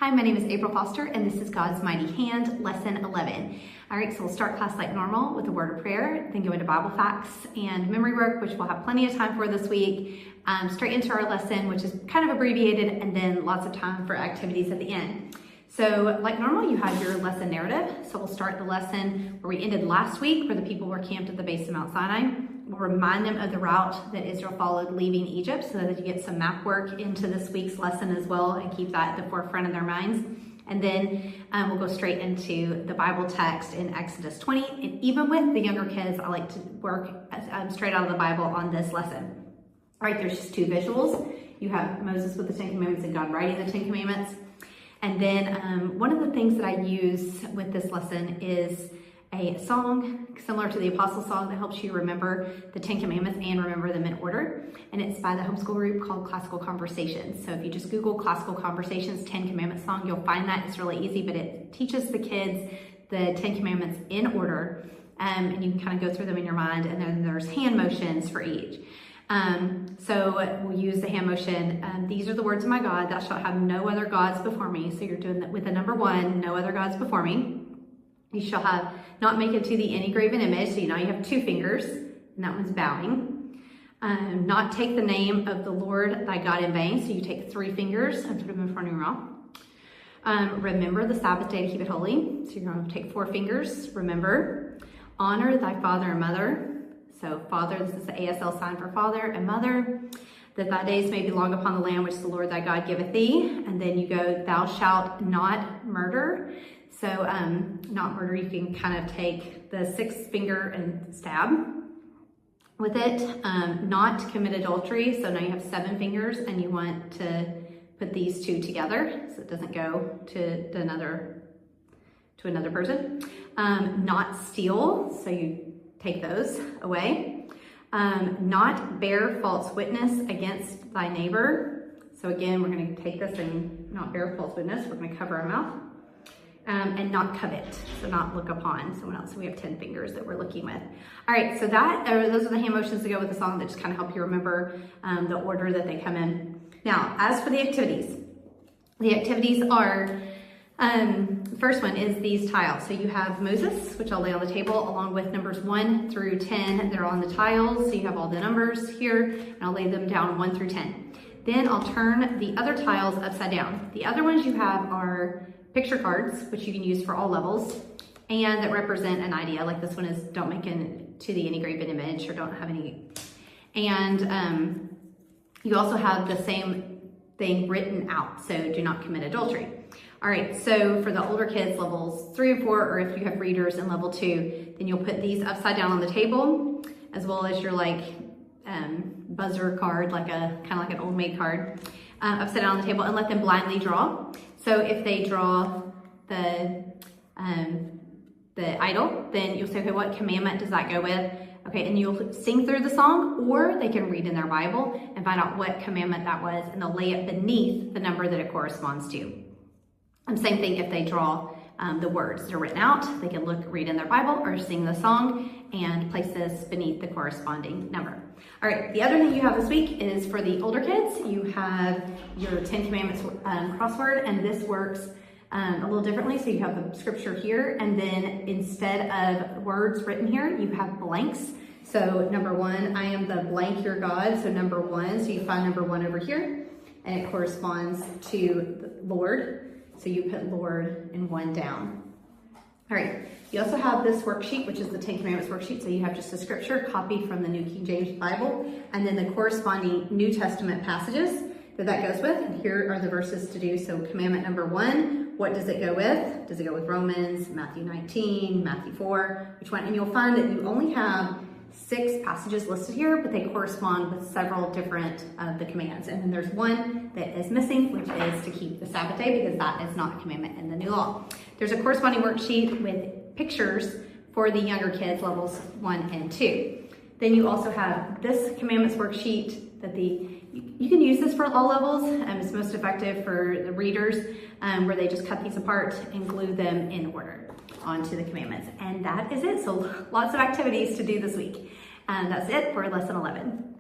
Hi, my name is April Foster, and this is God's Mighty Hand, Lesson 11. All right, so we'll start class like normal with a word of prayer, then go into Bible facts and memory work, which we'll have plenty of time for this week, straight into our lesson, which is kind of abbreviated, and then lots of time for activities at the end. So like normal, you have your lesson narrative. So we'll start the lesson where we ended last week, where the people were camped at the base of Mount Sinai. We'll remind them of the route that Israel followed leaving Egypt so that you get some map work into this week's lesson as well and keep that at the forefront of their minds. And then we'll go straight into the Bible text in Exodus 20. And even with the younger kids, I like to work straight out of the Bible on this lesson. All right, there's just two visuals. You have Moses with the Ten Commandments and God writing the Ten Commandments. And then one of the things that I use with this lesson is a song similar to the Apostle song that helps you remember the Ten Commandments and remember them in order. And it's by the homeschool group called Classical Conversations. So if you just Google Classical Conversations Ten Commandments song, you'll find that. It's really easy, but it teaches the kids the Ten Commandments in order. And you can kind of go through them in your mind. And then there's hand motions for each. So we'll use the hand motion. These are the words of my God, thou shalt have no other gods before me. So you're doing that with the number one, no other gods before me. You shall have not make it to the any graven image. So now you have two fingers, and that one's bowing. Not take the name of the Lord thy God in vain. So you take three fingers and put them in front of your mouth. Remember the Sabbath day to keep it holy. So you're going to take four fingers. Remember. Honor thy father and mother. So father, this is the ASL sign for father and mother. That thy days may be long upon the land which the Lord thy God giveth thee. And then you go, thou shalt not murder. So not murder, you can kind of take the sixth finger and stab with it. Not commit adultery. So now you have seven fingers and you want to put these two together so it doesn't go to another person. Not steal. So you take those away. Not bear false witness against thy neighbor. So again, we're going to take this and not bear false witness. We're going to cover our mouth. And not covet, so not look upon someone else. So we have 10 fingers that we're looking with. All right, so those are the hand motions that go with the song that just kind of help you remember the order that they come in. Now, as for the activities are, the first one is these tiles. So you have Moses, which I'll lay on the table, along with numbers 1 through 10. They're on the tiles, so you have all the numbers here, and I'll lay them down 1 through 10. Then I'll turn the other tiles upside down. The other ones you have are picture cards, which you can use for all levels, and that represent an idea. Like this one is don't make it to the any graven image or don't have any. And you also have the same thing written out. So do not commit adultery. All right, so for the older kids, levels 3 and 4, or if you have readers in level 2, then you'll put these upside down on the table, as well as your buzzer card, kind of like an old maid card, upside down on the table, and let them blindly draw. So if they draw the idol, then you'll say, okay, what commandment does that go with? Okay, and you'll sing through the song, or they can read in their Bible and find out what commandment that was, and they'll lay it beneath the number that it corresponds to. Same thing if they draw the words that are written out, they can read in their Bible or sing the song and place this beneath the corresponding number. All right, the other thing you have this week is for the older kids, you have your 10 Commandments crossword, and this works a little differently. So you have the scripture here, and then instead of words written here, you have blanks. So number 1, I am the blank your God. So number 1, so you find number 1 over here, and it corresponds to the Lord. So you put Lord and 1 down. All right, you also have this worksheet, which is the 10 Commandments worksheet. So you have just a scripture copy from the New King James Bible, and then the corresponding New Testament passages that goes with. And here are the verses to do. So commandment number 1, what does it go with? Does it go with Romans, Matthew 19, Matthew 4, which one? And you'll find that you only have 6 passages listed here, but they correspond with several different of the commands. And then there's one that is missing, which is to keep the Sabbath day, because that is not a commandment in the new law. There's a corresponding worksheet with pictures for the younger kids, levels 1 and 2. Then you also have this commandments worksheet that you can use this for all levels. It's most effective for the readers, where they just cut these apart and glue them in order onto the commandments. And that is it. So lots of activities to do this week. And that's it for lesson 11.